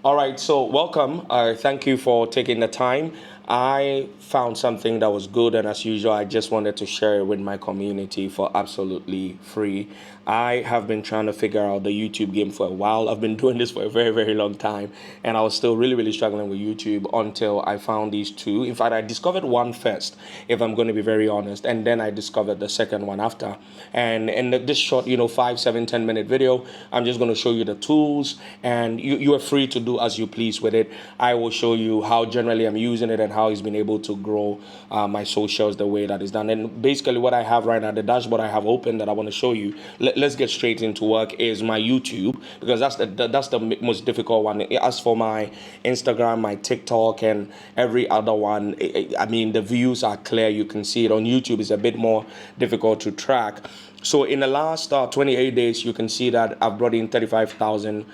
All right, so welcome. Thank you for taking the time. I found something that was good, and as usual, I just wanted to share it with my community for absolutely free. I have been trying to figure out the YouTube game for a while. I've been doing this for a very, very long time, and I was still really, really struggling with YouTube until I found these two. In fact, I discovered one first, if I'm going to be very honest, and then I discovered the second one after. And in this short, 5, 7, 10 minute video, I'm just going to show you the tools, and you are free to do as you please with it. I will show you how generally I'm using it and how it's been able to grow my socials the way that is done. And basically what I have right now, the dashboard I have open that I want to show you, let's get straight into work, is my YouTube, because that's the most difficult one. As for my Instagram, my TikTok, and every other one, I mean, the views are clear. You can see it. On YouTube, it's a bit more difficult to track. So in the last 28 days, you can see that I've brought in 35,000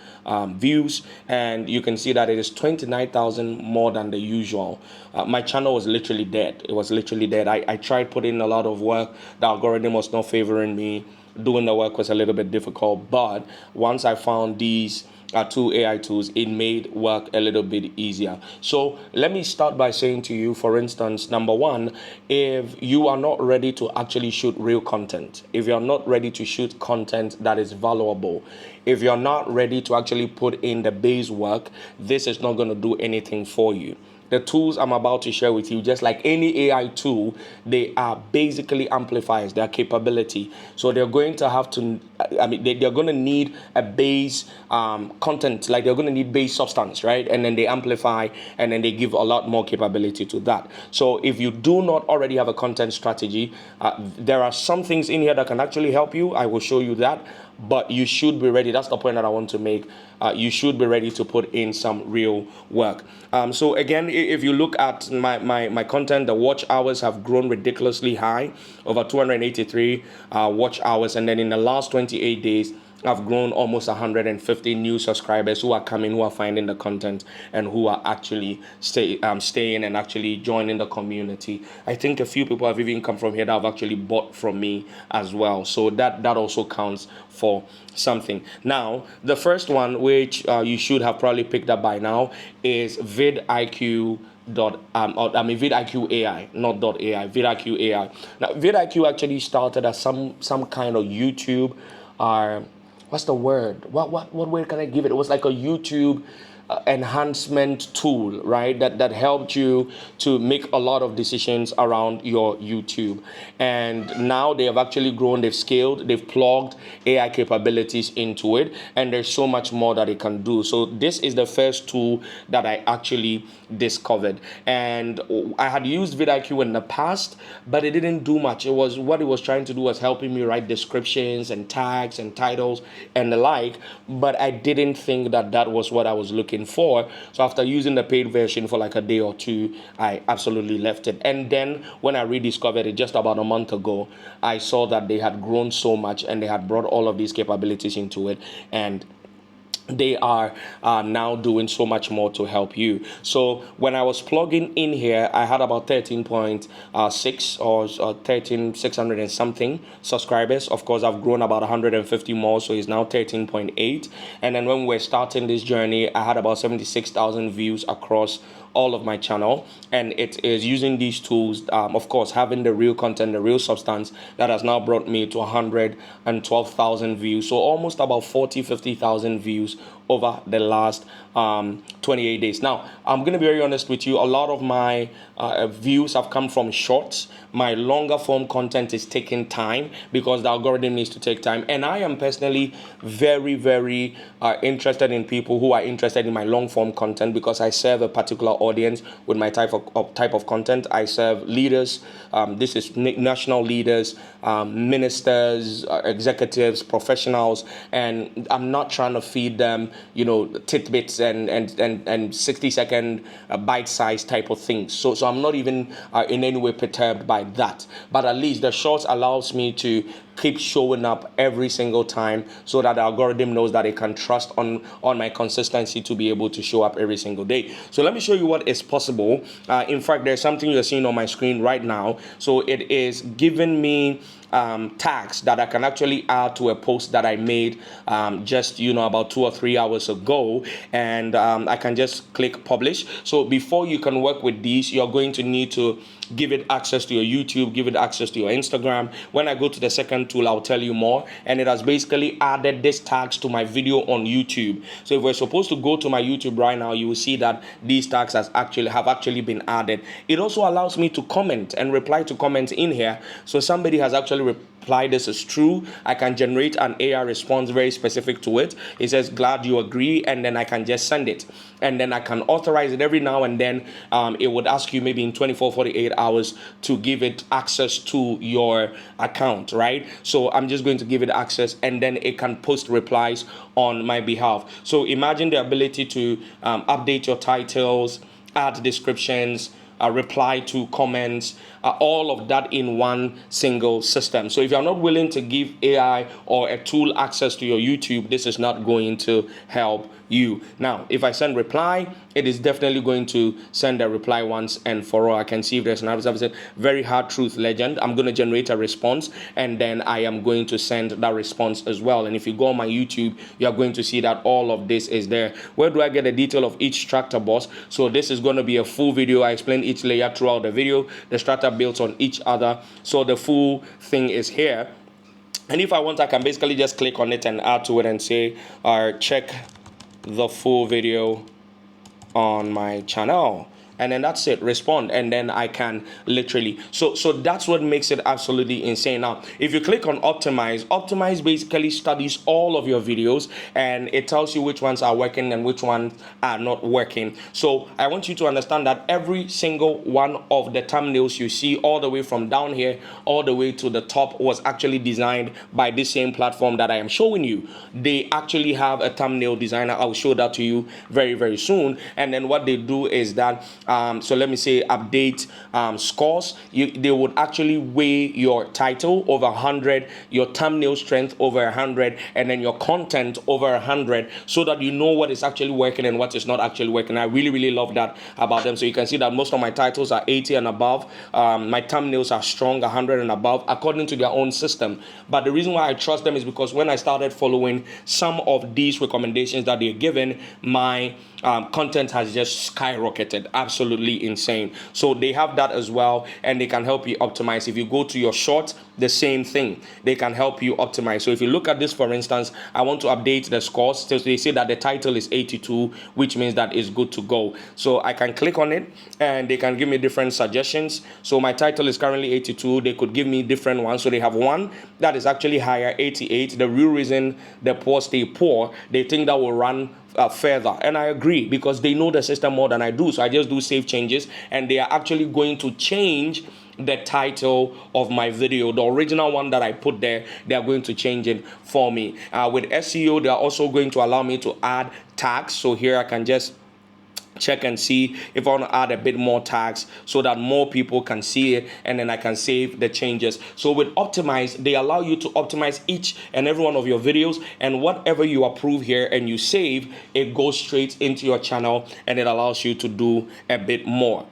views, and you can see that it is 29,000 more than the usual. My channel was literally dead. It was literally dead. I tried putting a lot of work. The algorithm was not favoring me. Doing the work was a little bit difficult, but once I found these two AI tools, it made work a little bit easier. So let me start by saying to you, for instance, number one, if you are not ready to actually shoot real content, if you're not ready to shoot content that is valuable, if you're not ready to actually put in the base work, this is not going to do anything for you. The tools I'm about to share with you, just like any AI tool, they are basically amplifiers, their capability. So they're going to have to, they're going to need a base content, like they're going to need base substance, right? And then they amplify, and then they give a lot more capability to that. So if you do not already have a content strategy, there are some things in here that can actually help you. I will show you that. But you should be ready. That's the point that I want to make. You should be ready to put in some real work. So again, if you look at my content, the watch hours have grown ridiculously high, over 283 watch hours. And then in the last 28 days, I've grown almost 150 new subscribers who are coming, who are finding the content, and who are actually staying and actually joining the community. I think a few people have even come from here that have actually bought from me as well. So that also counts for something. Now, the first one, which you should have probably picked up by now, is VidIQ. VidIQ AI, not .ai, VidIQ AI. Now, VidIQ actually started as some kind of YouTube, what's the word? What word can I give it? It was like a YouTube enhancement tool, right? That helped you to make a lot of decisions around your YouTube. And now they have actually grown, they've scaled, they've plugged AI capabilities into it, and there's so much more that it can do. So this is the first tool that I actually discovered. And I had used VidIQ in the past, but it didn't do much. What it was trying to do was helping me write descriptions and tags and titles and the like, but I didn't think that was what I was looking for. So after using the paid version for like a day or two, I absolutely left it. And then when I rediscovered it just about a month ago, I saw that they had grown so much and they had brought all of these capabilities into it, and they are now doing so much more to help you. So when I was plugging in here, I had about 13.6 or 13,600 and something subscribers. Of course, I've grown about 150 more, so it's now 13.8. And then when we're starting this journey, I had about 76,000 views across all of my channel, and it is using these tools, of course, having the real content, the real substance, that has now brought me to 112,000 views, so almost about 50,000 views over the last 28 days. Now, I'm going to be very honest with you. A lot of my views have come from shorts. My longer form content is taking time because the algorithm needs to take time. And I am personally very, very interested in people who are interested in my long form content, because I serve a particular audience with my type of content. I serve leaders. This is national leaders, ministers, executives, professionals, and I'm not trying to feed them tidbits and 60-second bite-sized type of things. So I'm not even in any way perturbed by that. But at least the shorts allows me to keep showing up every single time, so that the algorithm knows that it can trust on my consistency to be able to show up every single day. So let me show you what is possible. In fact, there's something you're seeing on my screen right now. So it is giving me tags that I can actually add to a post that I made just about 2 or 3 hours ago, and I can just click publish. So before you can work with these, you're going to need to give it access to your YouTube, give it access to your Instagram. When I go to the second tool, I'll tell you more. And it has basically added these tags to my video on YouTube. So if we're supposed to go to my YouTube right now, you will see that these tags have actually been added. It also allows me to comment and reply to comments in here. So somebody has actually replied, "This is true." I can generate an AI response very specific to it. It says, "Glad you agree," and then I can just send it. And then I can authorize it every now and then. It would ask you maybe in 24, 48 hours to give it access to your account, right? So I'm just going to give it access, and then it can post replies on my behalf. So imagine the ability to update your titles, add descriptions, reply to comments, all of that in one single system. So if you're not willing to give AI or a tool access to your YouTube, this is not going to help you. Now, if I send reply, it is definitely going to send a reply once and for all. I can see if there's another very hard truth legend. I'm going to generate a response, and then I am going to send that response as well. And if you go on my YouTube, you're going to see that all of this is there. Where do I get the detail of each structure, boss? So this is going to be a full video. I explain each layer throughout the video. The structure builds on each other. So the full thing is here. And if I want, I can basically just click on it and add to it and say, check the full video on my channel. And then that's it, respond, and then I can literally, so that's what makes it absolutely insane. Now, if you click on optimize basically studies all of your videos, and it tells you which ones are working and which ones are not working. So I want you to understand that every single one of the thumbnails you see, all the way from down here all the way to the top, was actually designed by this same platform that I am showing you. They actually have a thumbnail designer. I'll show that to you very, very soon. And then what they do is that so let me say update scores. They would actually weigh your title over 100, your thumbnail strength over 100, and then your content over 100, so that you know what is actually working and what is not actually working. I really, really love that about them. So you can see that most of my titles are 80 and above. My thumbnails are strong, 100 and above, according to their own system. But the reason why I trust them is because when I started following some of these recommendations that they're given, my content has just skyrocketed. Absolutely insane. So they have that as well, and they can help you optimize. If you go to your shorts, the same thing. They can help you optimize. So if you look at this, for instance, I want to update the scores. So they say that the title is 82, which means that it's good to go. So I can click on it, and they can give me different suggestions. So my title is currently 82. They could give me different ones. So they have one that is actually higher, 88. The real reason the poor stay poor, they think that will run further, and I agree, because they know the system more than I do. So I just do save changes, and they are actually going to change the title of my video. The original one that I put there, they are going to change it for me. With SEO, they are also going to allow me to add tags. So here I can just check and see if I want to add a bit more tags so that more people can see it, and then I can save the changes. So with optimize, they allow you to optimize each and every one of your videos, and whatever you approve here and you save, it goes straight into your channel, and it allows you to do a bit more.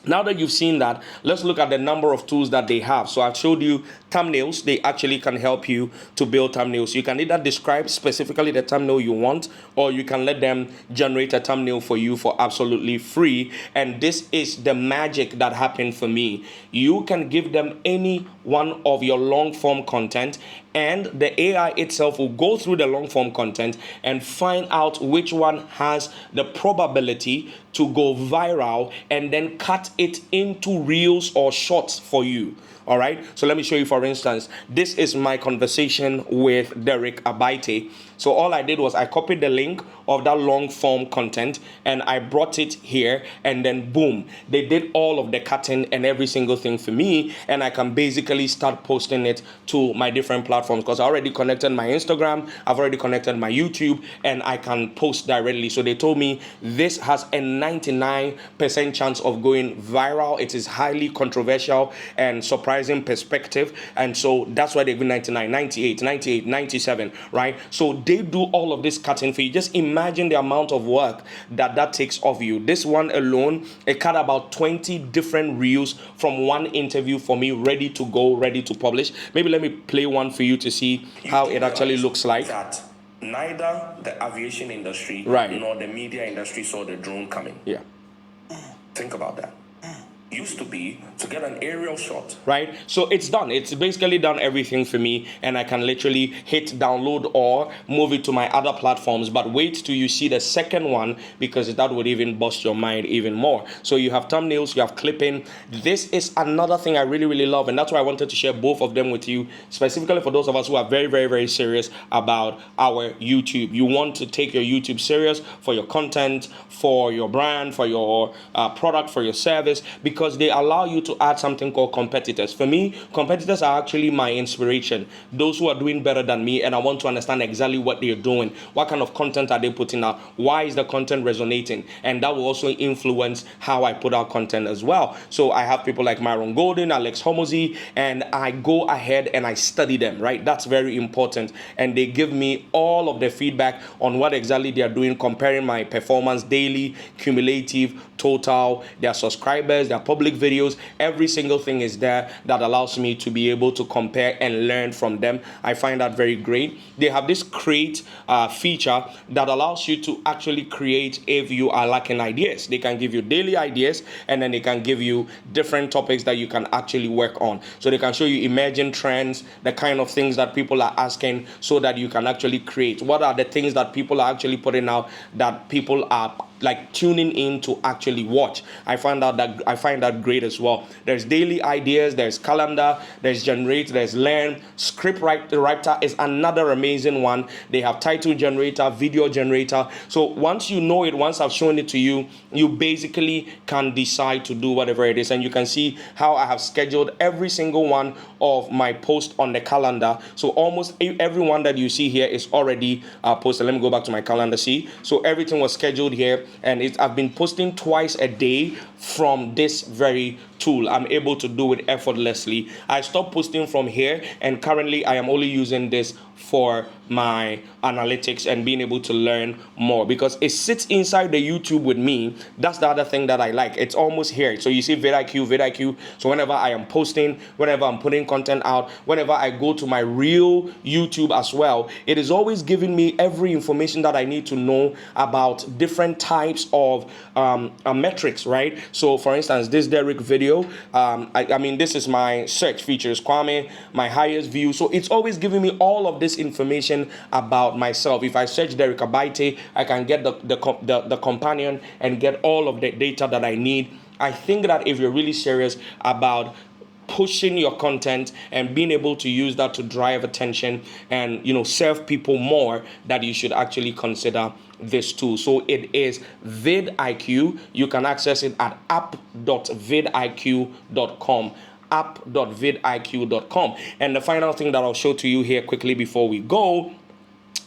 Now that you've seen that, let's look at the number of tools that they have. So I've showed you thumbnails. They actually can help you to build thumbnails. You can either describe specifically the thumbnail you want, or you can let them generate a thumbnail for you for absolutely free. And this is the magic that happened for me. You can give them any one of your long form content, and the AI itself will go through the long form content and find out which one has the probability to go viral, and then cut it into reels or shorts for you. All right, so let me show you. For instance, this is my conversation with Derek Abaite. So all I did was I copied the link of that long form content and I brought it here, and then boom, they did all of the cutting and every single thing for me, and I can basically start posting it to my different platforms because I already connected my Instagram, I've already connected my YouTube, and I can post directly. So they told me this has a 99% chance of going viral. It is highly controversial and surprising perspective, and so that's why they give 99, 98, 98, 97, right? So they do all of this cutting for you. Just imagine the amount of work that takes of you. This one alone, it cut about 20 different reels from one interview for me, ready to go, ready to publish. Maybe let me play one for you to see how it actually looks like. That neither the aviation industry nor the media industry saw the drone coming. Yeah. Think about that. Used to be to get an aerial shot, right? So it's done. It's basically done everything for me, and I can literally hit download or move it to my other platforms. But wait till you see the second one, because that would even bust your mind even more. So you have thumbnails, you have clipping. This is another thing I really, really love, and that's why I wanted to share both of them with you, specifically for those of us who are very, very, very serious about our YouTube. You want to take your YouTube serious for your content, for your brand, for your product, for your service, because they allow you to add something called competitors. For me, competitors are actually my inspiration. Those who are doing better than me, and I want to understand exactly what they're doing. What kind of content are they putting out? Why is the content resonating? And that will also influence how I put out content as well. So I have people like Myron Golden, Alex Homozy, and I go ahead and I study them, right? That's very important. And they give me all of the feedback on what exactly they are doing, comparing my performance daily, cumulative, total, their subscribers, their public videos. Every single thing is there that allows me to be able to compare and learn from them. I find that very great. They have this create feature that allows you to actually create if you are lacking ideas. They can give you daily ideas, and then they can give you different topics that you can actually work on. So they can show you emerging trends, the kind of things that people are asking, so that you can actually create. What are the things that people are actually putting out that people are like tuning in to actually watch? I find that great as well. There's daily ideas, there's calendar, there's generate, there's learn. Script writer is another amazing one. They have title generator, video generator. So once you know it, once I've shown it to you, you basically can decide to do whatever it is. And you can see how I have scheduled every single one of my posts on the calendar. So almost every one that you see here is already posted. Let me go back to my calendar. See, so everything was scheduled here, and I've been posting twice a day from this very tool. I'm able to do it effortlessly. I stopped posting from here, and currently I am only using this for my analytics and being able to learn more, because it sits inside the YouTube with me. That's the other thing that I like. It's almost here. So you see VidIQ. So whenever I am posting, whenever I'm putting content out, whenever I go to my real YouTube as well, it is always giving me every information that I need to know about different types of metrics, right? So for instance, this Derek video, I mean, this is my search features, Kwame, my highest view. So it's always giving me all of this information about myself. If I search Derek Abaite, I can get the companion and get all of the data that I need. I think that if you're really serious about pushing your content and being able to use that to drive attention and, you know, serve people more, that you should actually consider this tool. So it is VidIQ. You can access it at app.vidiq.com. app.vidiq.com. And the final thing that I'll show to you here quickly before we go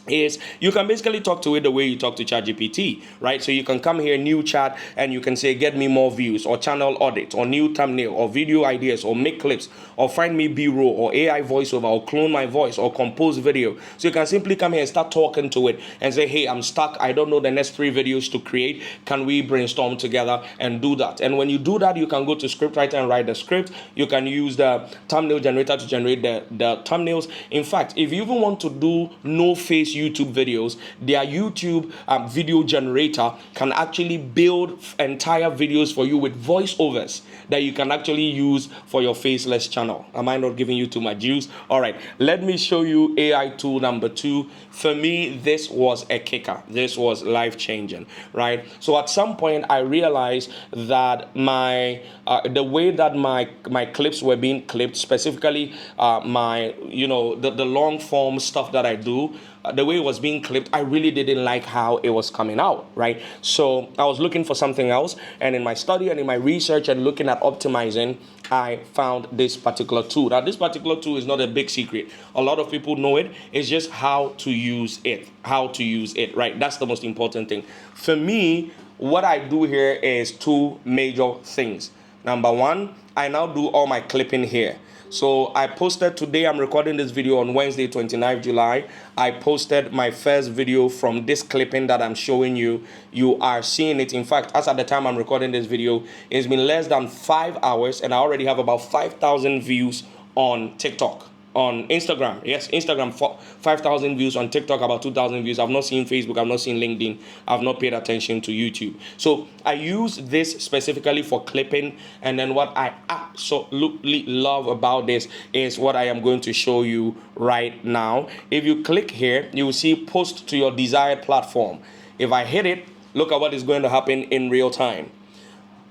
is you can basically talk to it the way you talk to ChatGPT, right? So you can come here, new chat, and you can say, get me more views, or channel audit, or new thumbnail, or video ideas, or make clips, or find me B-roll, or AI voiceover, or clone my voice, or compose video. So you can simply come here and start talking to it and say, hey, I'm stuck. I don't know the next 3 videos to create. Can we brainstorm together and do that? And when you do that, you can go to scriptwriter and write the script. You can use the thumbnail generator to generate the thumbnails. In fact, if you even want to do no-face YouTube videos, their YouTube video generator can actually build entire videos for you with voiceovers that you can actually use for your faceless channel. Am I not giving you too much juice? All right, let me show you AI tool number 2. For me, this was a kicker. This was life-changing, right? So at some point, I realized that the way that my clips were being clipped, specifically the long form stuff that I do, the way it was being clipped, I really didn't like how it was coming out, right? So I was looking for something else, and in my study and in my research and looking at optimizing, I found this particular tool. Now, this particular tool is not a big secret. A lot of people know it. It's just how to use it. How to use it, right? That's the most important thing. For me, what I do here is two major things. Number one, I now do all my clipping here. So I posted today, I'm recording this video on Wednesday, 29th July. I posted my first video from this clipping that I'm showing you. You are seeing it. In fact, as at the time I'm recording this video, it's been less than 5 hours and I already have about 5,000 views on TikTok. On Instagram, yes, Instagram, 5,000 views. On TikTok, about 2,000 views. I've not seen Facebook, I've not seen LinkedIn, I've not paid attention to YouTube. So I use this specifically for clipping, and then what I absolutely love about this is what I am going to show you right now. If you click here, you will see post to your desired platform. If I hit it, look at what is going to happen in real time.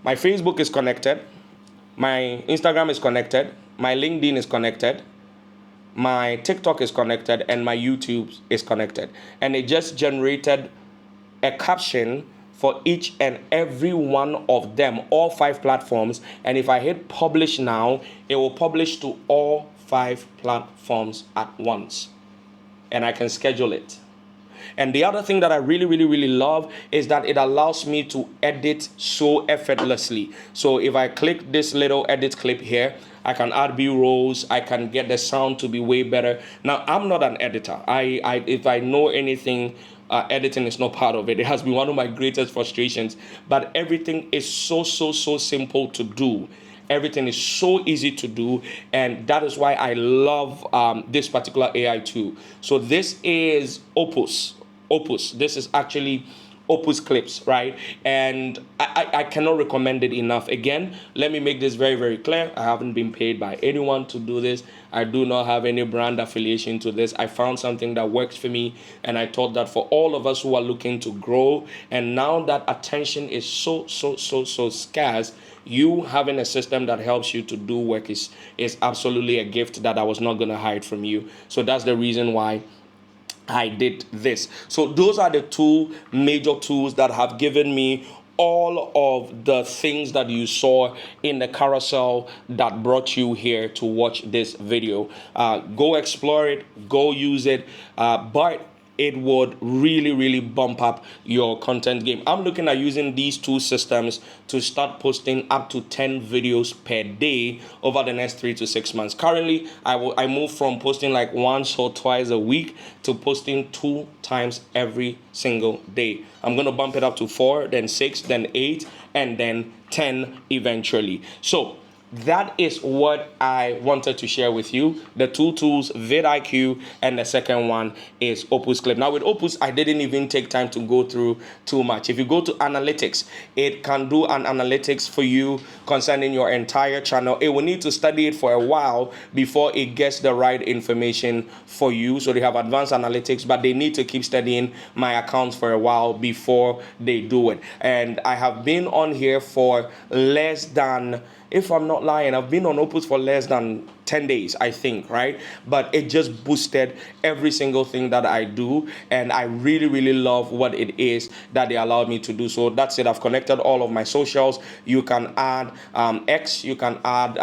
My Facebook is connected, my Instagram is connected, my LinkedIn is connected, my TikTok is connected, and my YouTube is connected. And it just generated a caption for each and every one of them, all 5 platforms. And if I hit publish now, it will publish to all 5 platforms at once. And I can schedule it. And the other thing that I really love is that it allows me to edit so effortlessly. So if I click this little edit clip here, I can add B-rolls. I can get the sound to be way better. Now, I'm not an editor. If I know anything, editing is not part of it. It has been one of my greatest frustrations. But everything is so simple to do. Everything is so easy to do, and that is why I love this particular AI tool. So this is Opus. This is actually OpusClips, right? And I cannot recommend it enough. Again, let me make this very clear. I haven't been paid by anyone to do this. I do not have any brand affiliation to this. I found something that works for me, and I thought that for all of us who are looking to grow, and now that attention is so scarce, you having a system that helps you to do work is absolutely a gift that I was not going to hide from you. So that's the reason why I did this. So those are the 2 major tools that have given me all of the things that you saw in the carousel that brought you here to watch this video. Go explore it, go use it, but it would really bump up your content game. I'm looking at using these 2 systems to start posting up to 10 videos per day over the next 3 to 6 months. Currently, I move from posting like once or twice a week to posting 2 times every single day. I'm going to bump it up to 4, then 6, then 8, and then 10 eventually. So that is what I wanted to share with you. The 2 tools, VidIQ, and the second one is OpusClip. Now with Opus, I didn't even take time to go through too much. If you go to analytics, it can do an analytics for you concerning your entire channel. It will need to study it for a while before it gets the right information for you. So they have advanced analytics, but they need to keep studying my accounts for a while before they do it. And I have been on here for less than, if I'm not lying, I've been on Opus for less than 10 days, I think, right? But it just boosted every single thing that I do, and I really love what it is that they allowed me to do. So that's it. I've connected all of my socials. You can add X, you can add,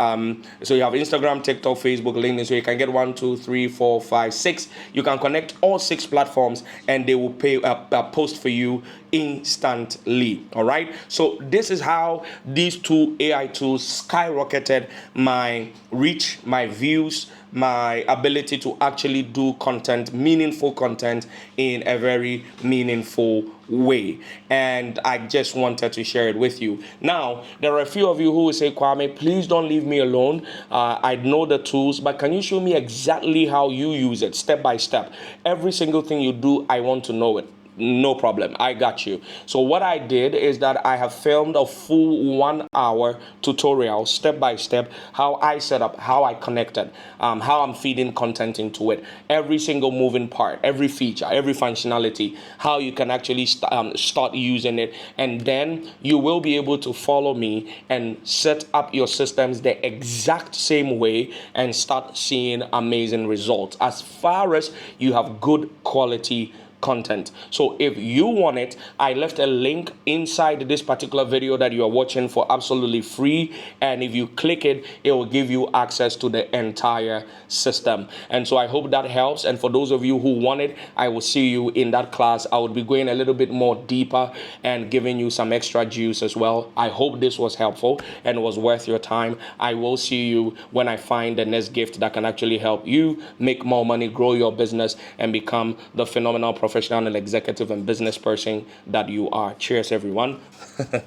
so you have Instagram, TikTok, Facebook, LinkedIn, so you can get 1, 2, 3, 4, 5, 6. You can connect all 6 platforms, and they will pay a post for you instantly. All right, so this is how these 2 AI tools skyrocketed my reach, my views, my ability to actually do content, meaningful content in a very meaningful way. And I just wanted to share it with you. Now, there are a few of you who will say, Kwame, please don't leave me alone. I know the tools, but can you show me exactly how you use it, step by step? Every single thing you do, I want to know it. No problem. I got you. So what I did is that I have filmed a full 1 hour tutorial, step by step, how I set up, how I connected, how I'm feeding content into it, every single moving part, every feature, every functionality, how you can actually start using it. And then you will be able to follow me and set up your systems the exact same way and start seeing amazing results as far as you have good quality content. So if you want it, I left a link inside this particular video that you are watching for absolutely free, and if you click it, it will give you access to the entire system. And so I hope that helps, and for those of you who want it, I will see you in that class. I will be going a little bit more deeper and giving you some extra juice as well. I hope this was helpful and was worth your time. I will see you when I find the next gift that can actually help you make more money, grow your business, and become the phenomenal professional and executive and business person that you are. Cheers, everyone.